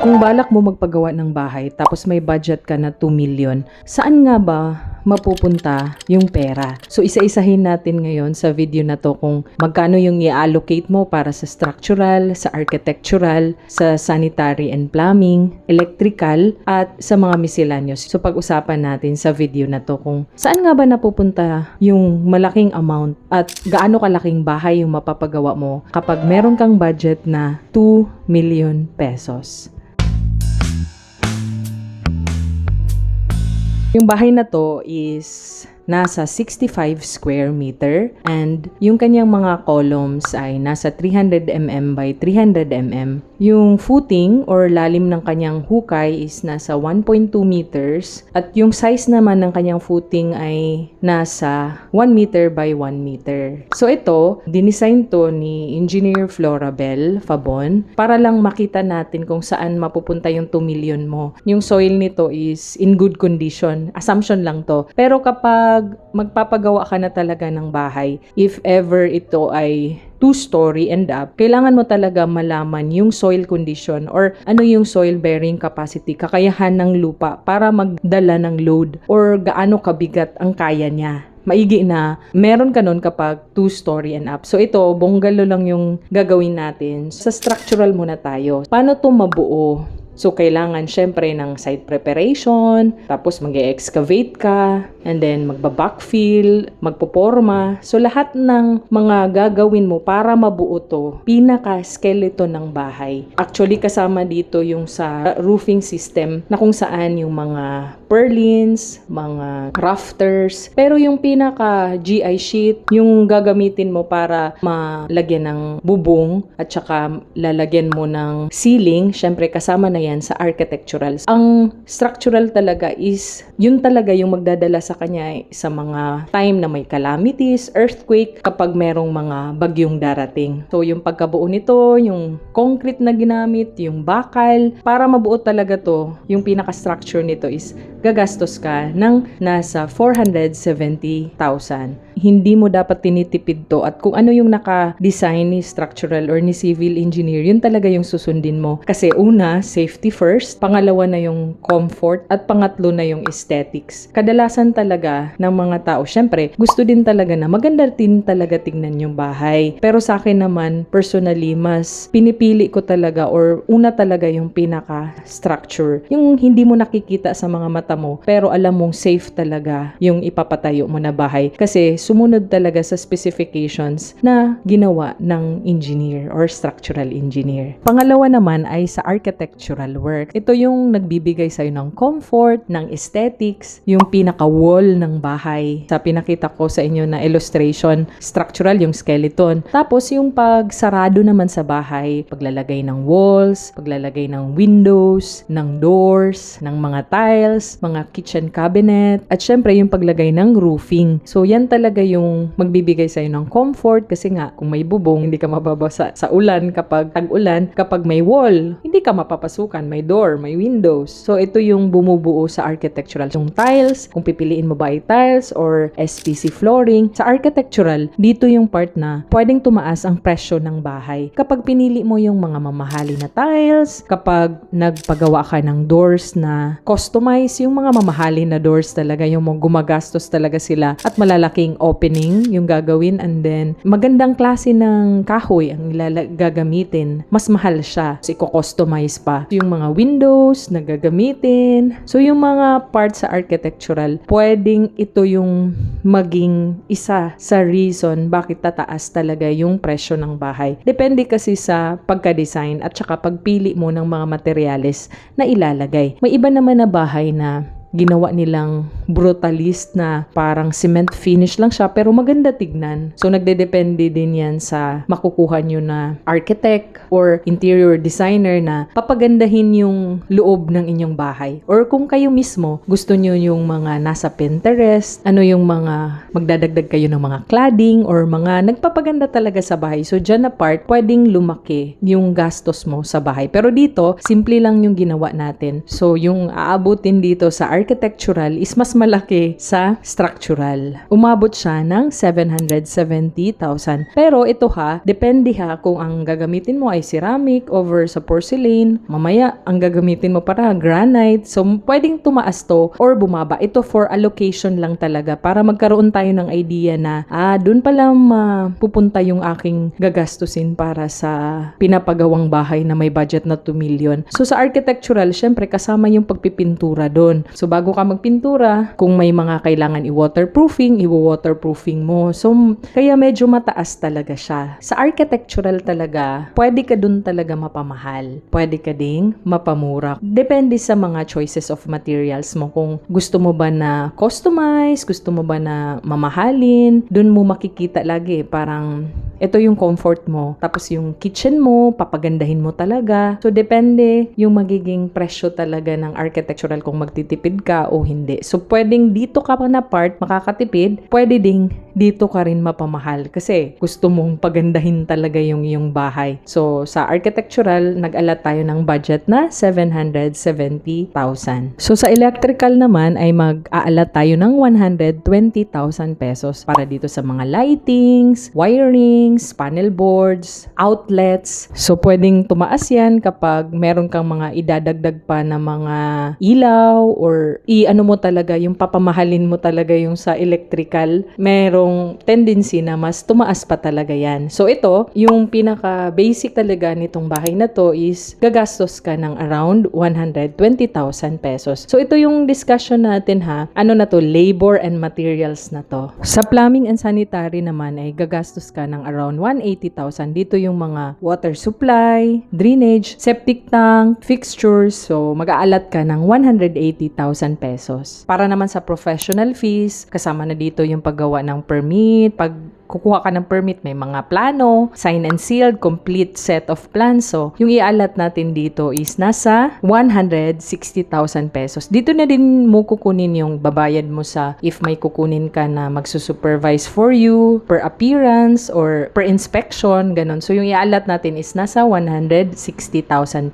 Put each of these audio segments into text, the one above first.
Kung balak mo magpagawa ng bahay tapos may budget ka na 2 million, saan nga ba mapupunta yung pera? So isa-isahin natin ngayon sa video na to kung magkano yung i-allocate mo para sa structural, sa architectural, sa sanitary and plumbing, electrical, at sa mga miscellaneous. So pag-usapan natin sa video na to kung saan nga ba napupunta yung malaking amount at gaano kalaking bahay yung mapapagawa mo kapag meron kang budget na 2 million pesos. Yung bahay na to is nasa 65 square meter and yung kanyang mga columns ay nasa 300 mm by 300 mm. Yung footing or lalim ng kanyang hukay is nasa 1.2 meters at yung size naman ng kanyang footing ay nasa 1 meter by 1 meter. So ito, dinisign to ni Engineer Florabel Fabon para lang makita natin kung saan mapupunta yung 2 million mo. Yung soil nito is in good condition. Assumption lang to. Pero kapag magpapagawa ka na talaga ng bahay, if ever ito ay 2-story and up, kailangan mo talaga malaman yung soil condition or ano yung soil bearing capacity, kakayahan ng lupa para magdala ng load or gaano kabigat ang kaya niya. Maigi na meron ka nun kapag 2-story and up. So ito, bungalow lang yung gagawin natin. Sa structural muna tayo. Paano to mabuo? So, kailangan syempre ng site preparation, tapos mag-excavate ka, and then magba-backfill, magpoporma. So, lahat ng mga gagawin mo para mabuo to, pinaka-skeleton ng bahay. Actually, kasama dito yung sa roofing system na kung saan yung mga purlins, mga rafters, pero yung pinaka-GI sheet, yung gagamitin mo para malagyan ng bubong at saka lalagyan mo ng ceiling, syempre kasama na yan sa architectural. Ang structural talaga is yun talaga yung magdadala sa kanya sa mga time na may calamities, earthquake, kapag merong mga bagyong darating. So yung pagkabuo nito, yung concrete na ginamit, yung bakal, para mabuo talaga to, yung pinaka-structure nito is gagastos ka ng nasa 470,000. Hindi mo dapat tinitipid to at kung ano yung naka-design ni structural or ni civil engineer, yun talaga yung susundin mo. Kasi una, safety first, pangalawa na yung comfort, at pangatlo na yung aesthetics. Kadalasan talaga ng mga tao, syempre, gusto din talaga na maganda din talaga tignan yung bahay. Pero sa akin naman, personally, mas pinipili ko talaga or una talaga yung pinaka-structure. Yung hindi mo nakikita sa mga mata mo, pero alam mong safe talaga yung ipapatayo mo na bahay. Kasi sumunod talaga sa specifications na ginawa ng engineer or structural engineer. Pangalawa naman ay sa architectural work. Ito yung nagbibigay sa'yo ng comfort, ng aesthetics, yung pinaka-wall ng bahay. Sa pinakita ko sa inyo na illustration, structural yung skeleton. Tapos yung pagsarado naman sa bahay, paglalagay ng walls, paglalagay ng windows, ng doors, ng mga tiles, mga kitchen cabinet, at syempre yung paglagay ng roofing. So yan talaga yung magbibigay sa'yo ng comfort kasi nga kung may bubong, hindi ka mababasa sa ulan kapag tag-ulan. Kapag may wall, hindi ka mapapasukan. May door, may windows. So ito yung bumubuo sa architectural. Yung tiles, kung pipiliin mo ba ay tiles or SPC flooring. Sa architectural, dito yung part na pwedeng tumaas ang presyo ng bahay. Kapag pinili mo yung mga mamahali na tiles, kapag nagpagawa ka ng doors na customize, yung mga mamahali na doors talaga, yung gumagastos talaga sila at malalaking opening yung gagawin, and then magandang klase ng kahoy ang gagamitin, mas mahal siya. So, i-customize pa yung mga windows na gagamitin. So, yung mga parts sa architectural, pwedeng ito yung maging isa sa reason bakit tataas talaga yung presyo ng bahay. Depende kasi sa pagka-design at saka pagpili mo ng mga materyales na ilalagay. May iba naman na bahay na ginawa nilang brutalist na parang cement finish lang siya pero maganda tignan. So nagdedepende din yan sa makukuha nyo na architect or interior designer na papagandahin yung loob ng inyong bahay. Or kung kayo mismo gusto nyo yung mga nasa Pinterest, ano yung mga magdadagdag kayo ng mga cladding or mga nagpapaganda talaga sa bahay. So dyan na part, pwedeng lumaki yung gastos mo sa bahay. Pero dito, simple lang yung ginawa natin. So yung aabutin dito sa architectural is mas malaki sa structural. Umabot siya ng 770,000. Pero ito depende kung ang gagamitin mo ay ceramic over sa porcelain. Mamaya, ang gagamitin mo para granite. So, pwedeng tumaas to or bumaba. Ito for allocation lang talaga para magkaroon tayo ng idea na, dun pala pupunta yung aking gagastusin para sa pinapagawang bahay na may budget na 2 million. So, sa architectural, syempre, kasama yung pagpipintura dun. So, bago ka magpintura, kung may mga kailangan i-waterproofing mo. So, kaya medyo mataas talaga siya. Sa architectural talaga, pwede ka dun talaga mapamahal. Pwede ka ding mapamura. Depende sa mga choices of materials mo. Kung gusto mo ba na customize, gusto mo ba na mamahalin, dun mo makikita lagi. Parang, ito yung comfort mo. Tapos yung kitchen mo, papagandahin mo talaga. So, depende yung magiging presyo talaga ng architectural kung magtitipid ka o hindi. So, pwedeng dito ka pa na part makakatipid, pwede ding dito ka rin mapamahal kasi gusto mong pagandahin talaga yung iyong bahay. So, sa architectural, nag-alat tayo ng budget na 770,000. So, sa electrical naman ay mag-aalat tayo ng 120,000 pesos para dito sa mga lightings, wirings, panel boards, outlets. So, pwedeng tumaas yan kapag meron kang mga idadagdag pa na mga ilaw or i-ano mo talaga, yung papamahalin mo talaga yung sa electrical. Merong tendency na mas tumaas pa talaga yan. So, ito, yung pinaka-basic talaga nitong bahay na to is gagastos ka ng around 120,000 pesos. So, ito yung discussion natin Ano na to? Labor and materials na to. Sa plumbing and sanitary naman ay gagastos ka ng around 180,000. Dito yung mga water supply, drainage, septic tank, fixtures. So, mag-aalat ka ng 180,000 pesos. Para naman sa professional fees, kasama na dito yung paggawa ng permit, pag kukuha ka ng permit, may mga plano, sign and sealed, complete set of plans. So, yung ialat natin dito is nasa 160,000 pesos. Dito na din mo kukunin yung babayad mo sa if may kukunin ka na magsusupervise for you, per appearance, or per inspection, ganun. So, yung ialat natin is nasa 160,000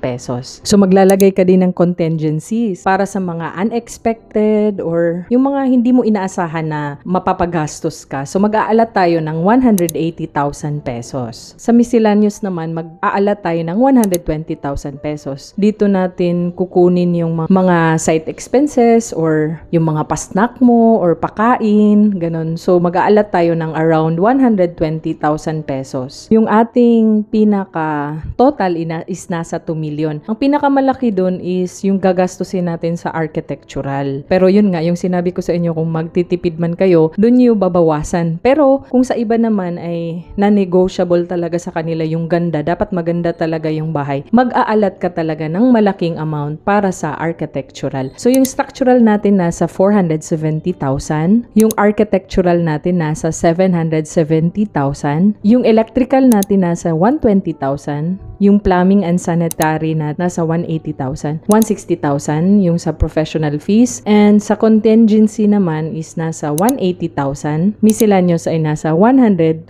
pesos. So, maglalagay ka din ng contingencies para sa mga unexpected or yung mga hindi mo inaasahan na mapapagastos ka. So, mag-aalat tayo ng 180,000 pesos. Sa miscellaneous naman, mag-aalat tayo ng 120,000 pesos. Dito natin kukunin yung mga site expenses or yung mga pasnak mo or pakain, ganun. So, mag-aalat tayo ng around 120,000 pesos. Yung ating pinaka-total is nasa 2 million. Ang pinakamalaki dun is yung gagastusin natin sa architectural. Pero yun nga, yung sinabi ko sa inyo, kung magtitipid man kayo, dun yung babawasan. Pero, kung sa iba naman ay non-negotiable talaga sa kanila yung ganda, dapat maganda talaga yung bahay, mag-aalat ka talaga ng malaking amount para sa architectural. So, yung structural natin nasa 470,000, yung architectural natin nasa 770,000, yung electrical natin nasa 120,000, yung plumbing and sanitary na nasa 180,000, 160,000 yung sa professional fees, and sa contingency naman is nasa 180,000, miscellaneous ay nasa 120,000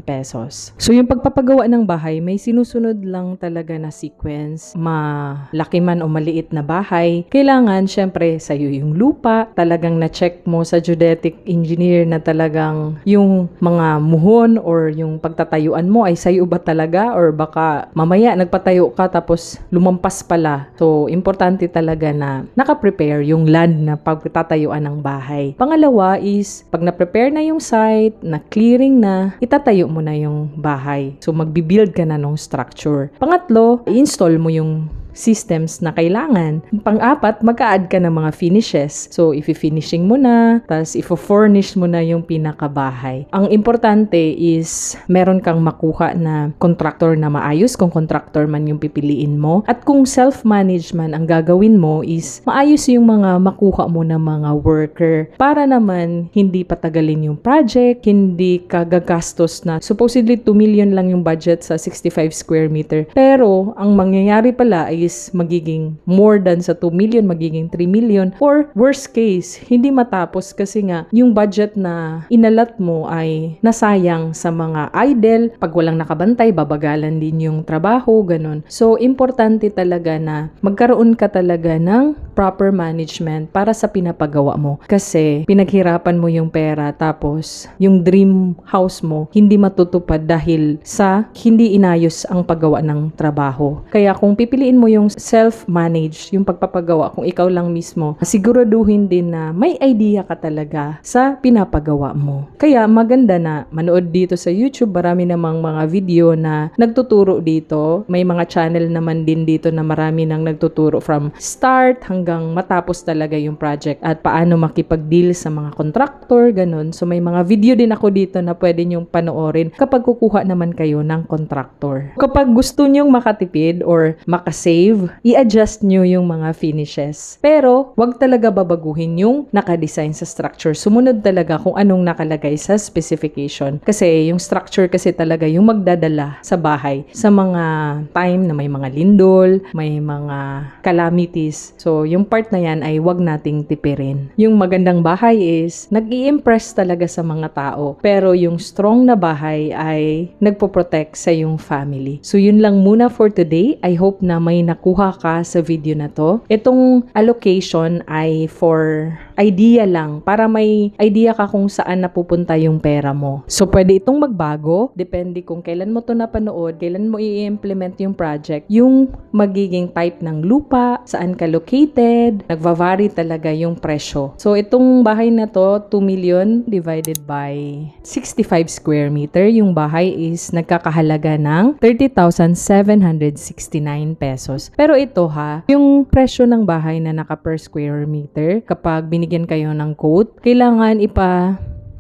pesos. So, yung pagpapagawa ng bahay, may sinusunod lang talaga na sequence. Malaki man o maliit na bahay, kailangan, syempre, sa'yo yung lupa, talagang na-check mo sa geodetic engineer na talagang yung mga muhon or yung pagtatayuan mo ay sa'yo ba talaga or baka mamaya nagpatayo ka tapos lumampas pala. So, importante talaga na nakaprepare yung land na pagtatayuan ng bahay. Pangalawa is, pag na-prepare na yung site, na clearing na, itatayo mo na yung bahay. So, magbibuild ka na ng structure. Pangatlo, i-install mo yung systems na kailangan. Pang-apat, mag-a-add ka ng mga finishes. So, i-finishing mo na, tapos i-furnish mo na yung pinakabahay. Ang importante is, meron kang makuha na contractor na maayos, kung contractor man yung pipiliin mo. At kung self-management ang gagawin mo is, maayos yung mga makuha mo na mga worker para naman hindi patagalin yung project, hindi ka gagastos na supposedly 2 million lang yung budget sa 65 square meter. Pero, ang mangyayari pala ay is magiging more than sa 2 million, magiging 3 million, or worst case, hindi matapos kasi nga yung budget na inalat mo ay nasayang sa mga idle, pag walang nakabantay, babagalan din yung trabaho, ganun. So, importante talaga na magkaroon ka talaga ng proper management para sa pinapagawa mo. Kasi pinaghirapan mo yung pera tapos yung dream house mo hindi matutupad dahil sa hindi inayos ang paggawa ng trabaho. Kaya kung pipiliin mo yung self-manage, yung pagpapagawa kung ikaw lang mismo, siguraduhin din na may idea ka talaga sa pinapagawa mo. Kaya maganda na manood dito sa YouTube, marami namang mga video na nagtuturo dito. May mga channel naman din dito na marami nang nagtuturo from start hanggang matapos talaga yung project at paano makipag-deal sa mga contractor, ganun. So may mga video din ako dito na pwede nyong panoorin kapag kukuha naman kayo ng contractor. Kapag gusto nyong makatipid or makasave, i-adjust nyo yung mga finishes. Pero wag talaga babaguhin yung nakadesign sa structure. Sumunod talaga kung anong nakalagay sa specification. Kasi yung structure kasi talaga yung magdadala sa bahay sa mga time na may mga lindol, may mga calamities. So, yung part na yan ay wag nating tipirin. Yung magandang bahay is nag-i-impress talaga sa mga tao. Pero yung strong na bahay ay nagpo-protect sa yung family. So, yun lang muna for today. I hope na may nakuha ka sa video na to. Itong allocation ay for idea lang para may idea ka kung saan napupunta yung pera mo. So, pwede itong magbago. Depende kung kailan mo to napanood, kailan mo i-implement yung project, yung magiging type ng lupa, saan ka located, nagva-vary talaga yung presyo. So, itong bahay na to, 2 million divided by 65 square meter. Yung bahay is nagkakahalaga ng 30,769 pesos. Pero ito yung presyo ng bahay na naka per square meter, kapag binigyan kayo ng quote, kailangan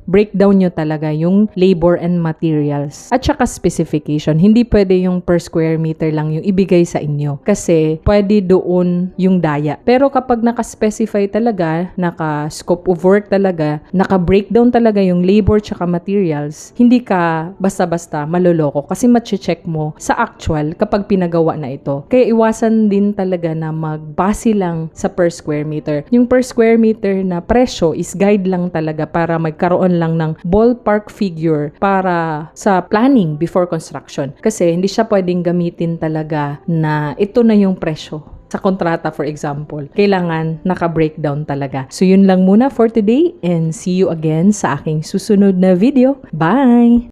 breakdown nyo talaga yung labor and materials at saka specification. Hindi pwede yung per square meter lang yung ibigay sa inyo kasi pwede doon yung daya. Pero kapag naka-specify talaga, naka-scope of work talaga, naka-breakdown talaga yung labor tsaka materials, hindi ka basta-basta maloloko kasi mache-check mo sa actual kapag pinagawa na ito. Kaya iwasan din talaga na magbase lang sa per square meter. Yung per square meter na presyo is guide lang talaga para magkaroon lang ng ballpark figure para sa planning before construction. Kasi hindi siya pwedeng gamitin talaga na ito na yung presyo. Sa kontrata, for example, kailangan naka-breakdown talaga. So, yun lang muna for today and see you again sa aking susunod na video. Bye!